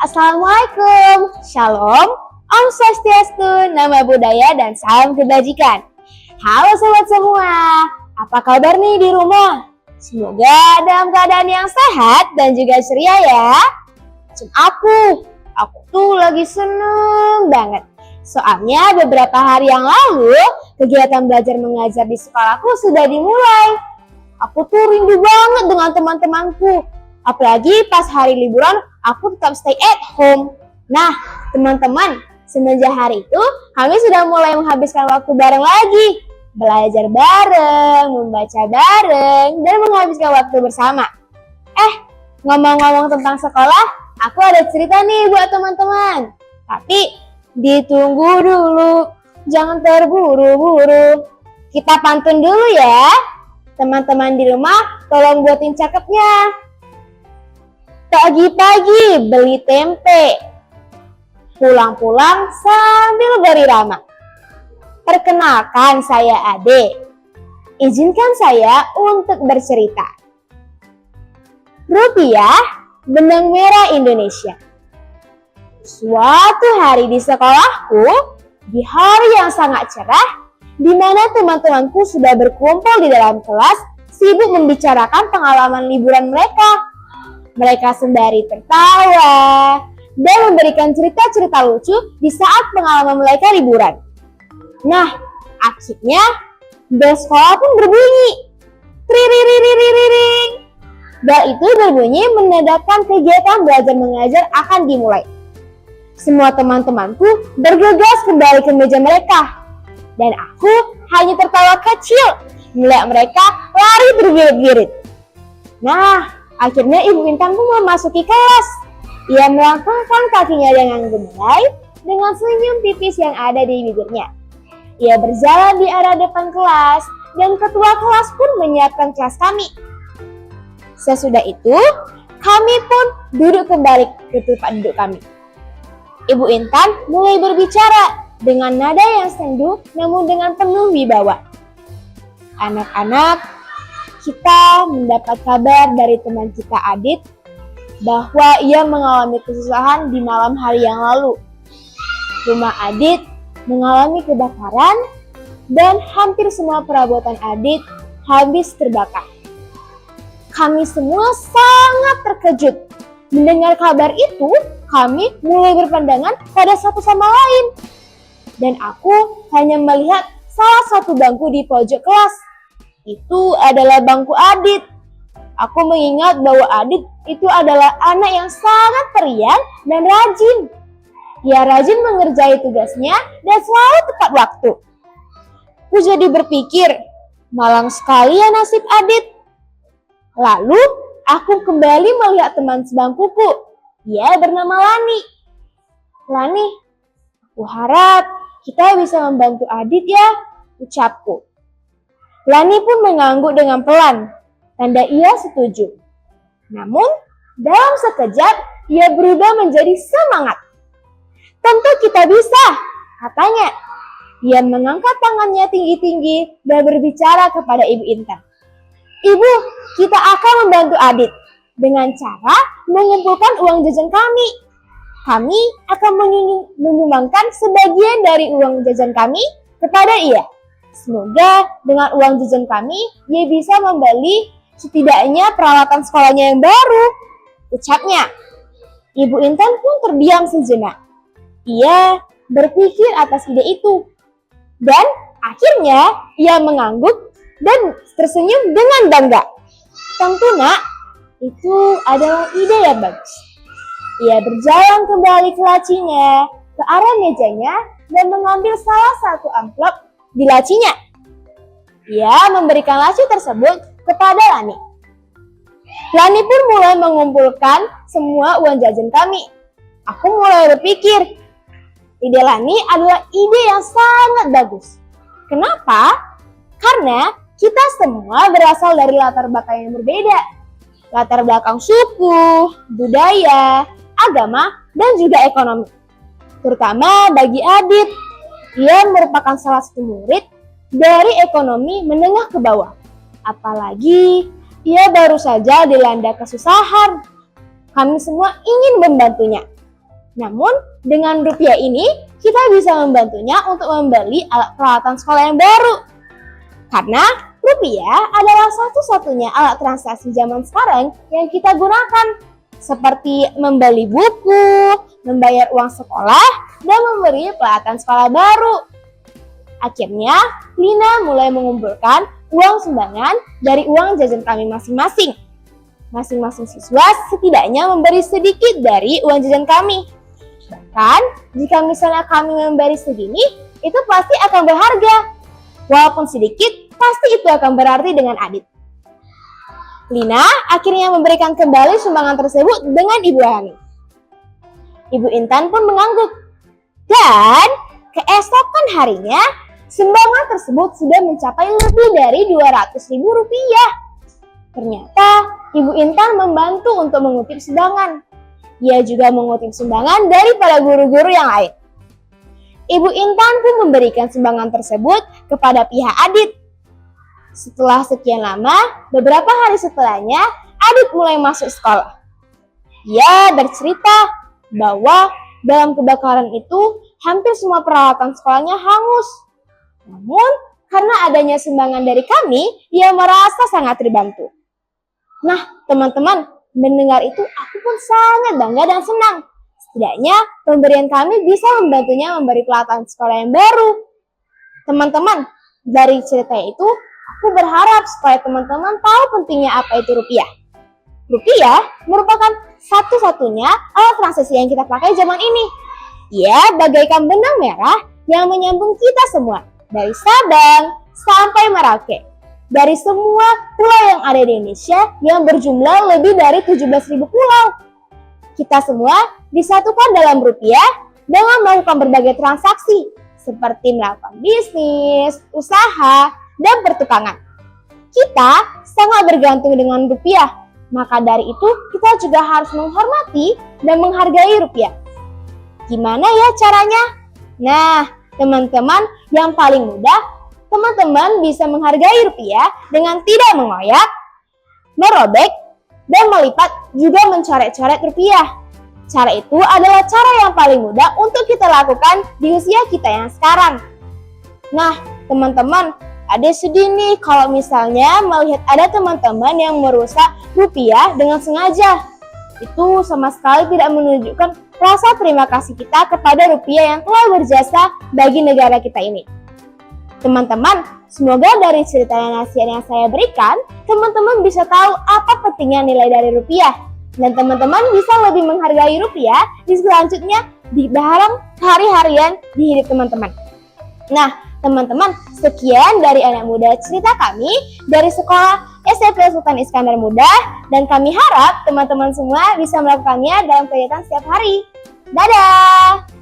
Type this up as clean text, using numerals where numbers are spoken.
Assalamualaikum, Shalom, Om Swastiastu, Nama Budaya, dan salam kebajikan. Halo sobat semua, apa kabar nih di rumah? Semoga dalam keadaan yang sehat dan juga ceria ya. Aku tuh lagi seneng banget. Soalnya beberapa hari yang lalu, kegiatan belajar mengajar di sekolahku sudah dimulai. Aku tuh rindu banget dengan teman-temanku. Apalagi pas hari liburan, aku tetap stay at home. Nah, teman-teman, semenjak hari itu, kami sudah mulai menghabiskan waktu bareng lagi. Belajar bareng, membaca bareng, dan menghabiskan waktu bersama. Ngomong-ngomong tentang sekolah, aku ada cerita nih buat teman-teman. Tapi, ditunggu dulu, jangan terburu-buru. Kita pantun dulu ya. Teman-teman di rumah, tolong buatin cakepnya. Pagi-pagi beli tempe, pulang-pulang sambil berirama. Perkenalkan saya Ade, izinkan saya untuk bercerita. Rupiah, benang merah Indonesia. Suatu hari di sekolahku, di hari yang sangat cerah, di mana teman-temanku sudah berkumpul di dalam kelas, sibuk membicarakan pengalaman liburan mereka. Mereka sembari tertawa dan memberikan cerita-cerita lucu di saat pengalaman mereka liburan. Nah, akhirnya bel sekolah pun berbunyi. Triririring. Bel itu berbunyi menandakan kegiatan belajar mengajar akan dimulai. Semua teman-temanku bergegas kembali ke meja mereka. Dan aku hanya tertawa kecil melihat mereka lari bergirit-girit. Nah, akhirnya Ibu Intan pun memasuki kelas. Ia melangkahkan kakinya dengan gemulai dengan senyum tipis yang ada di bibirnya. Ia berjalan di arah depan kelas dan ketua kelas pun menyiapkan kelas kami. Sesudah itu, kami pun duduk kembali ke tempat duduk kami. Ibu Intan mulai berbicara dengan nada yang sendu namun dengan penuh wibawa. Anak-anak, kita mendapat kabar dari teman kita Adit bahwa ia mengalami kesusahan di malam hari yang lalu. Rumah Adit mengalami kebakaran dan hampir semua perabotan Adit habis terbakar. Kami semua sangat terkejut. Mendengar kabar itu, kami mulai berpandangan pada satu sama lain. Dan aku hanya melihat salah satu bangku di pojok kelas. Itu adalah bangku Adit. Aku mengingat bahwa Adit itu adalah anak yang sangat periang dan rajin. Ia rajin mengerjai tugasnya dan selalu tepat waktu. Aku jadi berpikir, malang sekali ya nasib Adit. Lalu, aku kembali melihat teman sebangkuku. Ia bernama Lani. Lani, aku harap kita bisa membantu Adit ya, ucapku. Lani pun mengangguk dengan pelan, tanda ia setuju. Namun, dalam sekejap, ia berubah menjadi semangat. Tentu kita bisa, katanya. Ia mengangkat tangannya tinggi-tinggi dan berbicara kepada Ibu Intan. Ibu, kita akan membantu Adit dengan cara mengumpulkan uang jajan kami. Kami akan menyumbangkan sebagian dari uang jajan kami kepada ia. Semoga dengan uang jajan kami, ia bisa membeli setidaknya peralatan sekolahnya yang baru, ucapnya. Ibu Intan pun terdiam sejenak. Ia berpikir atas ide itu. Dan akhirnya ia mengangguk dan tersenyum dengan bangga. Tentu nak, itu adalah ide yang bagus. Ia berjalan kembali ke lacinya, ke arah mejanya, dan mengambil salah satu amplop di lacinya. Ia memberikan laci tersebut kepada Lani. Lani pun mulai mengumpulkan semua uang jajan kami. Aku mulai berpikir, ide Lani adalah ide yang sangat bagus. Kenapa? Karena kita semua berasal dari latar belakang yang berbeda. Latar belakang suku, budaya, agama, dan juga ekonomi. Terutama bagi Adit. Ia merupakan salah satu murid dari ekonomi menengah ke bawah. Apalagi ia baru saja dilanda kesusahan. Kami semua ingin membantunya. Namun, dengan rupiah ini, kita bisa membantunya untuk membeli alat peralatan sekolah yang baru. Karena rupiah adalah satu-satunya alat transaksi zaman sekarang yang kita gunakan, seperti membeli buku, membayar uang sekolah, dan memberi peralatan sekolah baru. Akhirnya, Lina mulai mengumpulkan uang sumbangan dari uang jajan kami masing-masing. Masing-masing siswa setidaknya memberi sedikit dari uang jajan kami. Bahkan, jika misalnya kami memberi segini, itu pasti akan berharga. Walaupun sedikit, pasti itu akan berarti dengan Adit. Lina akhirnya memberikan kembali sumbangan tersebut dengan Ibu Hani. Ibu Intan pun mengangguk. Dan keesokan harinya, sumbangan tersebut sudah mencapai lebih dari Rp200.000. Ternyata, Ibu Intan membantu untuk mengutip sumbangan. Ia juga mengutip sumbangan dari para guru-guru yang lain. Ibu Intan pun memberikan sumbangan tersebut kepada pihak Adit. Setelah sekian lama, beberapa hari setelahnya, Adit mulai masuk sekolah. Ia bercerita bahwa dalam kebakaran itu, hampir semua peralatan sekolahnya hangus. Namun, karena adanya sumbangan dari kami, ia merasa sangat terbantu. Nah, teman-teman, mendengar itu aku pun sangat bangga dan senang. Setidaknya, pemberian kami bisa membantunya memberi peralatan sekolah yang baru. Teman-teman, dari cerita itu, aku berharap supaya teman-teman tahu pentingnya apa itu rupiah. Rupiah merupakan satu-satunya alat transaksi yang kita pakai zaman ini. Ia bagaikan benang merah yang menyambung kita semua, dari Sabang sampai Merauke. Dari semua pulau yang ada di Indonesia yang berjumlah lebih dari 17.000 pulau. Kita semua disatukan dalam rupiah dengan melakukan berbagai transaksi, seperti melakukan bisnis, usaha, dan pertukangan. Kita sangat bergantung dengan rupiah, maka dari itu kita juga harus menghormati dan menghargai rupiah. Gimana ya caranya? Nah, teman-teman, yang paling mudah, teman-teman bisa menghargai rupiah dengan tidak mengoyak, merobek, dan melipat juga mencoret-coret rupiah. Cara itu adalah cara yang paling mudah untuk kita lakukan di usia kita yang sekarang. Nah, teman-teman, Adit sedih nih kalau misalnya melihat ada teman-teman yang merusak rupiah dengan sengaja. Itu sama sekali tidak menunjukkan rasa terima kasih kita kepada rupiah yang telah berjasa bagi negara kita ini. Teman-teman, semoga dari cerita dan nasihat yang saya berikan, teman-teman bisa tahu apa pentingnya nilai dari rupiah. Dan teman-teman bisa lebih menghargai rupiah di selanjutnya di dalam hari-harian di hidup teman-teman. Nah, teman-teman, sekian dari anak muda cerita kami dari sekolah SMP Sultan Iskandar Muda, dan kami harap teman-teman semua bisa melakukannya dalam kegiatan setiap hari. Dadah!